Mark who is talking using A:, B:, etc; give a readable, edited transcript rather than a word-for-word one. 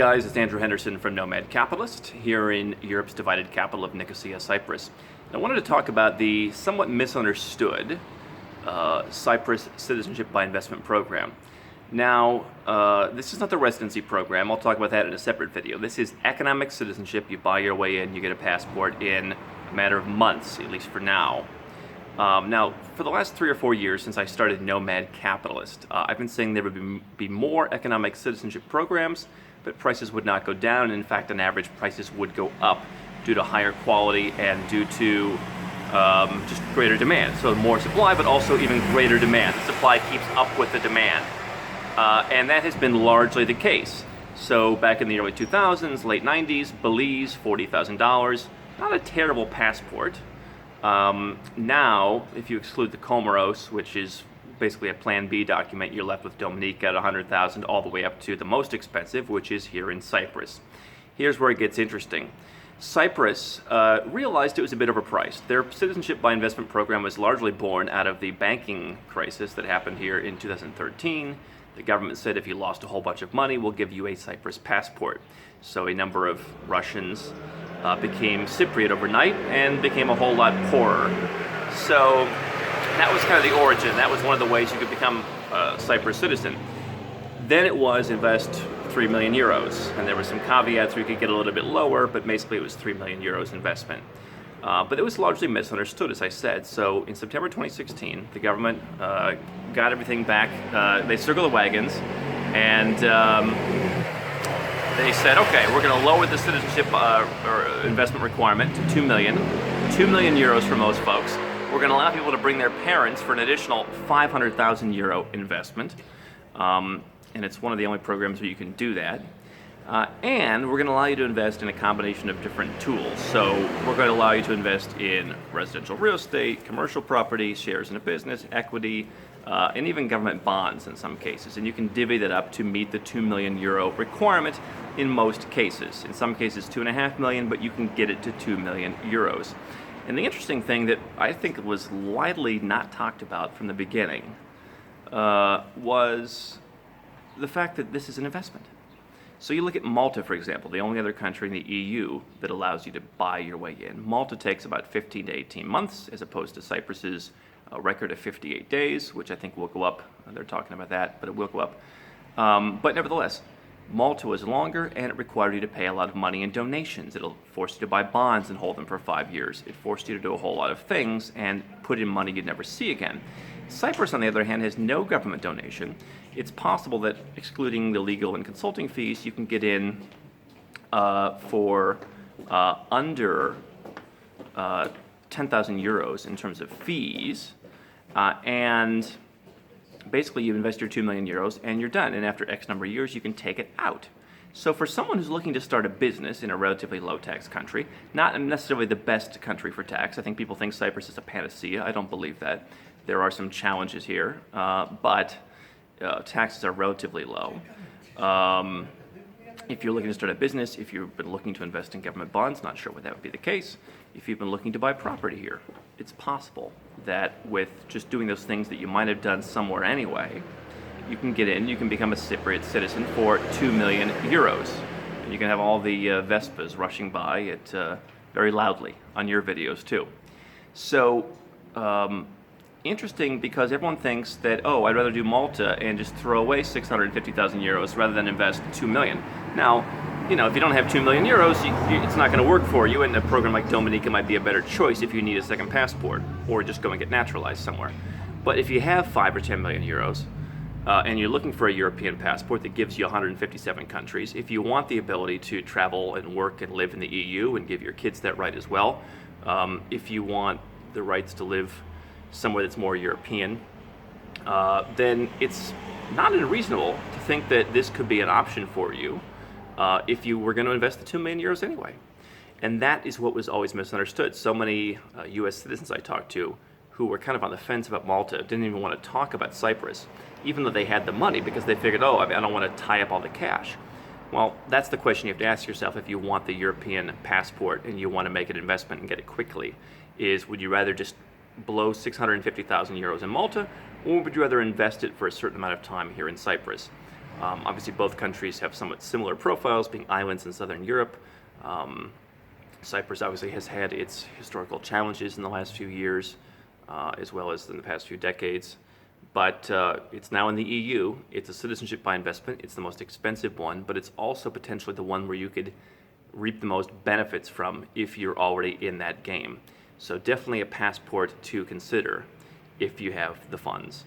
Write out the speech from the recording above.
A: Guys, it's Andrew Henderson from Nomad Capitalist here in Europe's divided capital of Nicosia, Cyprus. And I wanted to talk about the somewhat misunderstood Cyprus Citizenship by Investment program. Now, this is not the residency program. I'll talk about that in a separate video. This is economic citizenship. You buy your way in, you get a passport in a matter of months, at least for now. Now, for the last 3 or 4 years since I started Nomad Capitalist, I've been saying there would be more economic citizenship programs, but prices would not go down. In fact, on average, prices would go up due to higher quality and due to just greater demand. So more supply, but also even greater demand. The supply keeps up with the demand. And that has been largely the case. So back in the early 2000s, late 90s, Belize, $40,000. Not a terrible passport. Now, if you exclude the Comoros, which is basically a Plan B document, you're left with Dominica at $100,000 all the way up to the most expensive, which is here in Cyprus. Here's where it gets interesting. Cyprus realized it was a bit overpriced. Their citizenship by investment program was largely born out of the banking crisis that happened here in 2013. The government said if you lost a whole bunch of money, we'll give you a Cyprus passport. So a number of Russians became Cypriot overnight and became a whole lot poorer. So that was kind of the origin. That was one of the ways you could become a Cyprus citizen. Then it was invest 3 million euros, and there were some caveats where you could get a little bit lower, but basically it was 3 million euros investment. But it was largely misunderstood, as I said. So in September 2016, the government got everything back. They circled the wagons, and they said, okay, we're going to lower the citizenship or investment requirement to 2 million. 2 million euros for most folks. We're going to allow people to bring their parents for an additional 500,000 euro investment. And it's one of the only programs where you can do that. And we're going to allow you to invest in a combination of different tools. So we're going to allow you to invest in residential real estate, commercial property, shares in a business, equity, and even government bonds in some cases. And you can divvy that up to meet the 2 million euro requirement in most cases. In some cases 2.5 million, but you can get it to 2 million euros. And the interesting thing that I think was widely not talked about from the beginning was the fact that this is an investment. So you look at Malta, for example, the only other country in the EU that allows you to buy your way in. Malta takes about 15 to 18 months, as opposed to Cyprus's record of 58 days, which I think will go up. They're talking about that, but it will go up. But nevertheless, Malta was longer, and it required you to pay a lot of money in donations. It'll force you to buy bonds and hold them for 5 years. It forced you to do a whole lot of things and put in money you'd never see again. Cyprus, on the other hand, has no government donation. It's possible that, excluding the legal and consulting fees, you can get in for under 10,000 euros in terms of fees, and basically you invest your 2 million euros and you're done, and after X number of years you can take it out. So for someone who's looking to start a business in a relatively low tax country, not necessarily the best country for tax. I think people think Cyprus is a panacea. I don't believe that. There are some challenges here, but taxes are relatively low. If you're looking to start a business, if you've been looking to invest in government bonds, not sure why that would be the case. If you've been looking to buy property here, it's possible that with just doing those things that you might have done somewhere anyway, you can get in, you can become a Cypriot citizen for 2 million euros. And you can have all the Vespas rushing by it very loudly on your videos too. So, interesting, because everyone thinks that, oh, I'd rather do Malta and just throw away 650,000 euros rather than invest 2 million. Now, you know, if you don't have 2 million euros, it's not going to work for you, and a program like Dominica might be a better choice if you need a second passport or just go and get naturalized somewhere. But if you have 5 or 10 million euros and you're looking for a European passport that gives you 157 countries, if you want the ability to travel and work and live in the EU and give your kids that right as well, if you want the rights to live somewhere that's more European, then it's not unreasonable to think that this could be an option for you if you were going to invest the 2 million euros anyway. And that is what was always misunderstood. So many US citizens I talked to who were kind of on the fence about Malta didn't even want to talk about Cyprus, even though they had the money, because they figured, oh, I don't want to tie up all the cash. Well, that's the question you have to ask yourself if you want the European passport and you want to make an investment and get it quickly, is would you rather just blow 650,000 euros in Malta, or would you rather invest it for a certain amount of time here in Cyprus? Obviously, both countries have somewhat similar profiles, being islands in southern Europe. Cyprus obviously has had its historical challenges in the last few years, as well as in the past few decades. But it's now in the EU. It's a citizenship by investment. It's the most expensive one, but it's also potentially the one where you could reap the most benefits from if you're already in that game. So definitely a passport to consider if you have the funds.